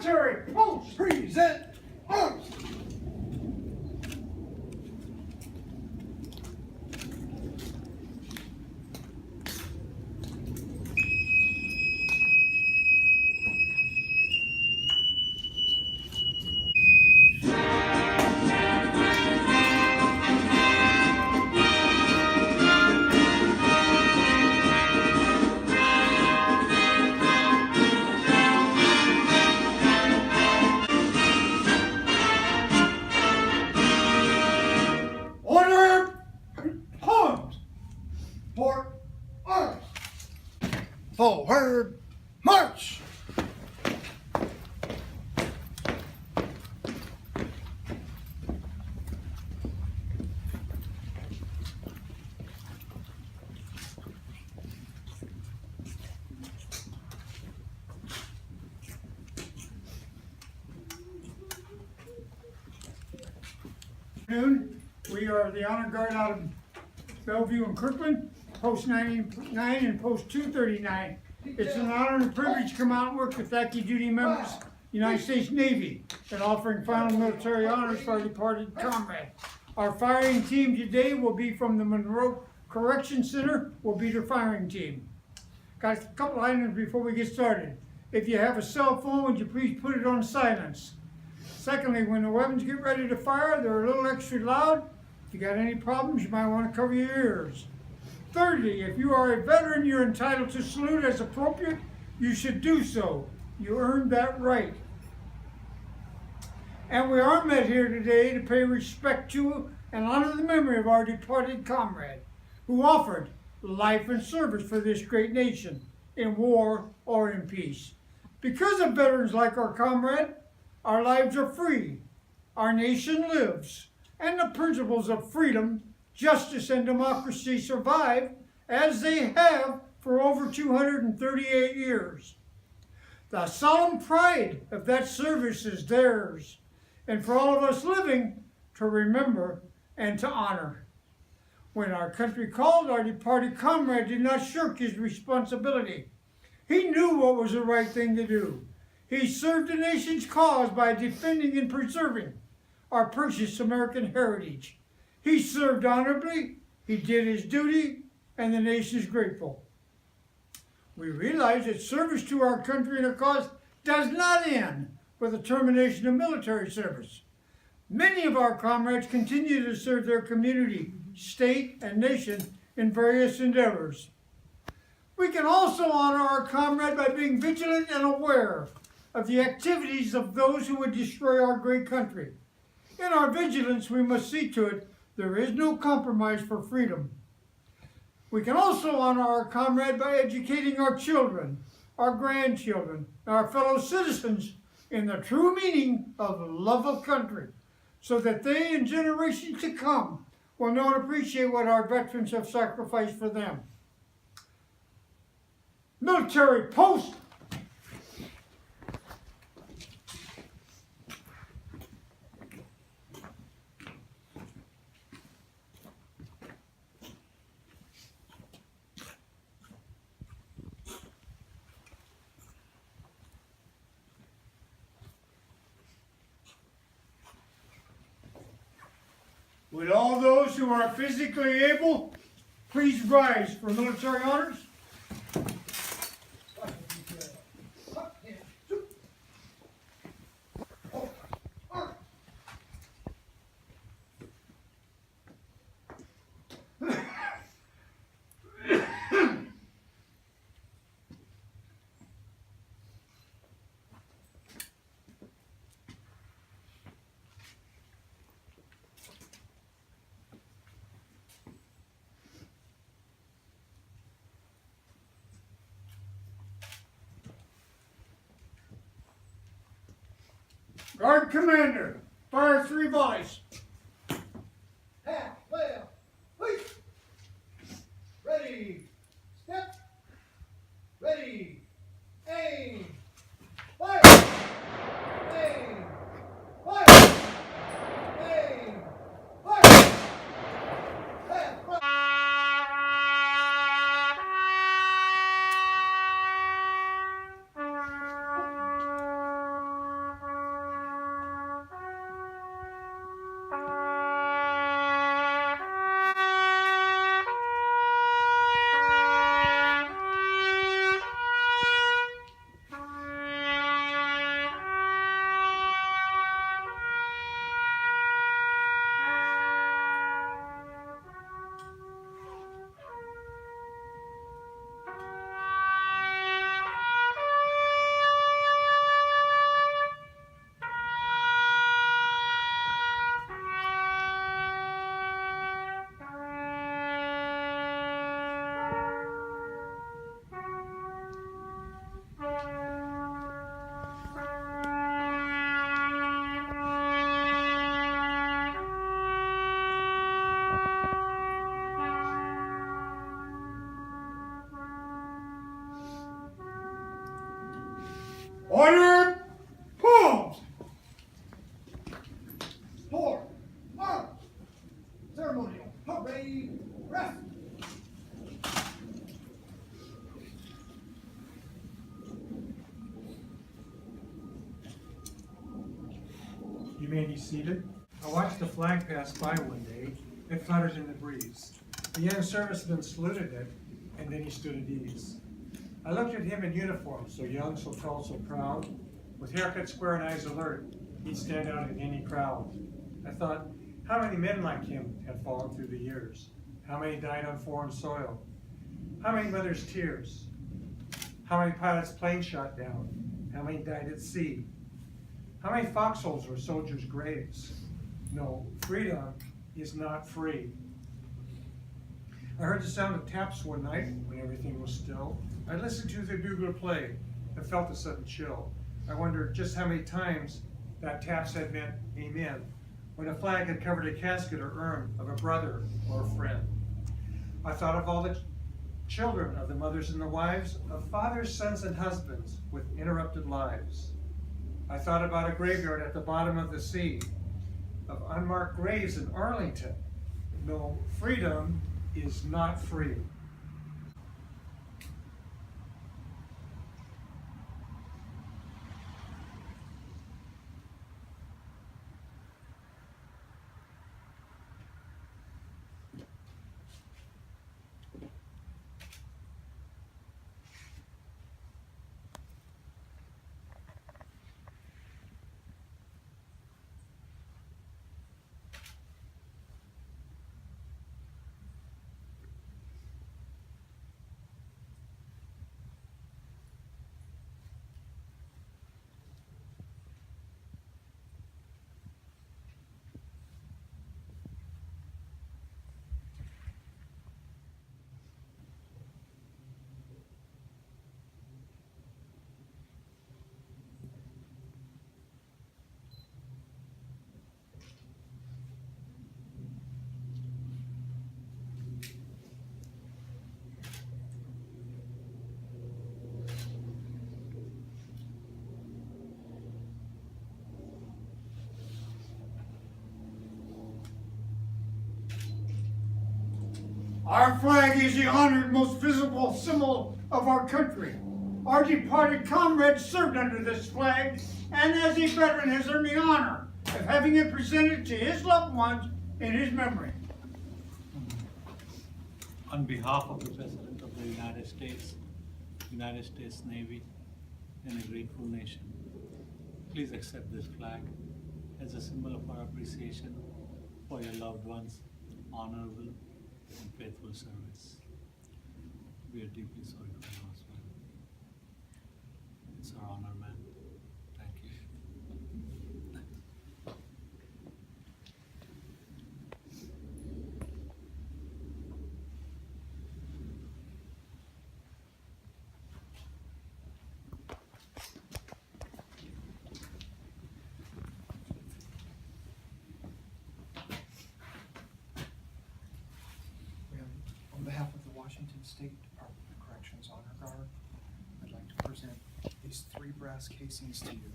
Military post. Present arms. Order. Arms. For arms. Forward march. We are the Honor Guard out of Bellevue and Kirkland, post 99 and post 239. It's an honor and a privilege to come out and work with active duty members of the United States Navy and offering final military honors for our departed comrade. Our firing team today will be from the Monroe Correction Center, will be the firing team. Got a couple items before we get started. If you have a cell phone, would you please put it on silence? Secondly, when the weapons get ready to fire, they're a little extra loud. If you got any problems, you might want to cover your ears. Thirdly, if you are a veteran, you're entitled to salute as appropriate. You should do so. You earned that right. And we are met here today to pay respect to and honor the memory of our departed comrade who offered life and service for this great nation in war or in peace. Because of veterans like our comrade, our lives are free, our nation lives, and the principles of freedom, justice, and democracy survive as they have for over 238 years. The solemn pride of that service is theirs, and for all of us living to remember and to honor. When our country called, our departed comrade did not shirk his responsibility. He knew what was the right thing to do. He served the nation's cause by defending and preserving our precious American heritage. He served honorably, he did his duty, and the nation is grateful. We realize that service to our country and our cause does not end with the termination of military service. Many of our comrades continue to serve their community, state, and nation in various endeavors. We can also honor our comrade by being vigilant and aware of the activities of those who would destroy our great country. In our vigilance, we must see to it there is no compromise for freedom. We can also honor our comrade by educating our children, our grandchildren, and our fellow citizens in the true meaning of love of country, so that they and generations to come will know and appreciate what our veterans have sacrificed for them. Military post. Would all those who are physically able please rise for military honors? Guard Commander, fire 3 volleys. Half, left, wait. Ready, step. Ready, aim. Fire. Aim. Fire. Aim. Fire. Half, right. may be seated. I watched the flag pass by one day. It fluttered in the breeze. A young serviceman saluted it, and then he stood at ease. I looked at him in uniform, so young, so tall, so proud. With haircut square and eyes alert, he'd stand out in any crowd. I thought, how many men like him had fallen through the years? How many died on foreign soil? How many mothers' tears? How many pilots' planes shot down? How many died at sea? How many foxholes were soldiers' graves? No, freedom is not free. I heard the sound of taps one night when everything was still. I listened to the bugler play and felt a sudden chill. I wondered just how many times that taps had meant amen, when a flag had covered a casket or urn of a brother or a friend. I thought of all the children, of the mothers and the wives, of fathers, sons, and husbands with interrupted lives. I thought about a graveyard at the bottom of the sea, of unmarked graves in Arlington. No, freedom is not free. Our flag is the honored, most visible symbol of our country. Our departed comrade served under this flag, and as a veteran has earned the honor of having it presented to his loved ones in his memory. On behalf of the President of the United States Navy, and a grateful nation, please accept this flag as a symbol of our appreciation for your loved ones' honorable and faithful service. We are deeply sorry for your loss, man. It's our honor, man. Thank you. On behalf of the Washington State Department of Corrections Honor Guard, I'd like to present these 3 brass casings to you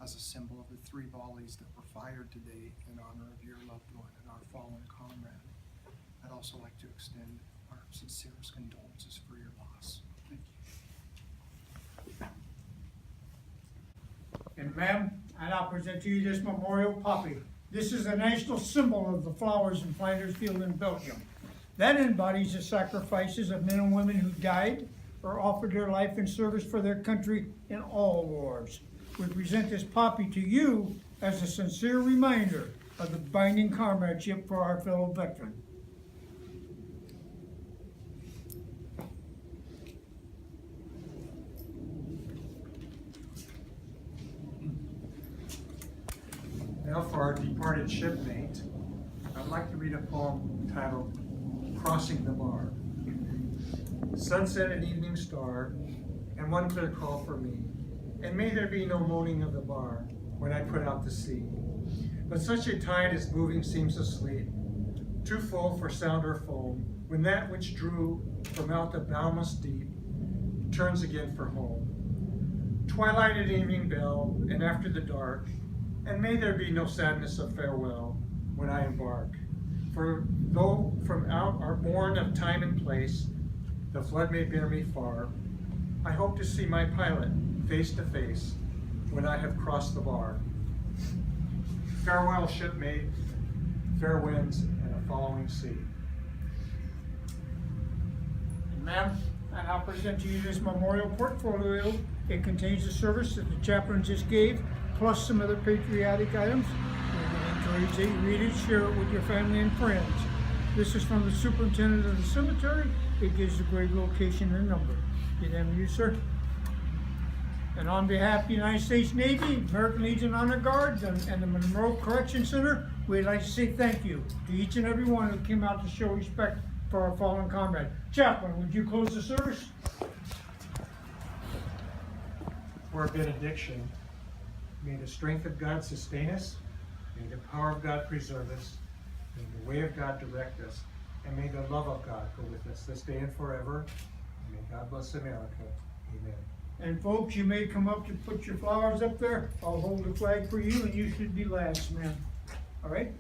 as a symbol of the 3 volleys that were fired today in honor of your loved one and our fallen comrade. I'd also like to extend our sincerest condolences for your loss. Thank you. And ma'am, I now present to you this memorial poppy. This is a national symbol of the flowers in Flanders Field in Belgium. That embodies the sacrifices of men and women who died or offered their life in service for their country in all wars. We present this poppy to you as a sincere reminder of the binding comradeship for our fellow veteran. Now for our departed shipmate, I'd like to read a poem titled Crossing the Bar. Sunset and evening star, and one clear call for me, and may there be no moaning of the bar when I put out to sea. But such a tide as moving seems asleep, too full for sound or foam, when that which drew from out the boundless deep turns again for home. Twilight and evening bell, and after the dark, and may there be no sadness of farewell when I embark. For though from out our bourne of time and place, the flood may bear me far, I hope to see my pilot face to face when I have crossed the bar. Farewell, shipmate, fair winds and a following sea. Ma'am, I now present to you this memorial portfolio. It contains the service that the chaplain just gave, plus some other patriotic items. We would encourage that you read it, share it with your family and friends. This is from the superintendent of the cemetery. It gives the grave location and number. Get them to you, sir. And on behalf of the United States Navy, American Legion Honor Guard, and the Monroe Correction Center, we'd like to say thank you to each and every one who came out to show respect for our fallen comrade. Chaplain, would you close the service? For a benediction, may the strength of God sustain us, may the power of God preserve us, may the way of God direct us, and may the love of God go with us this day and forever. And may God bless America. Amen. And folks, you may come up to put your flowers up there. I'll hold the flag for you, and you should be last, ma'am. All right?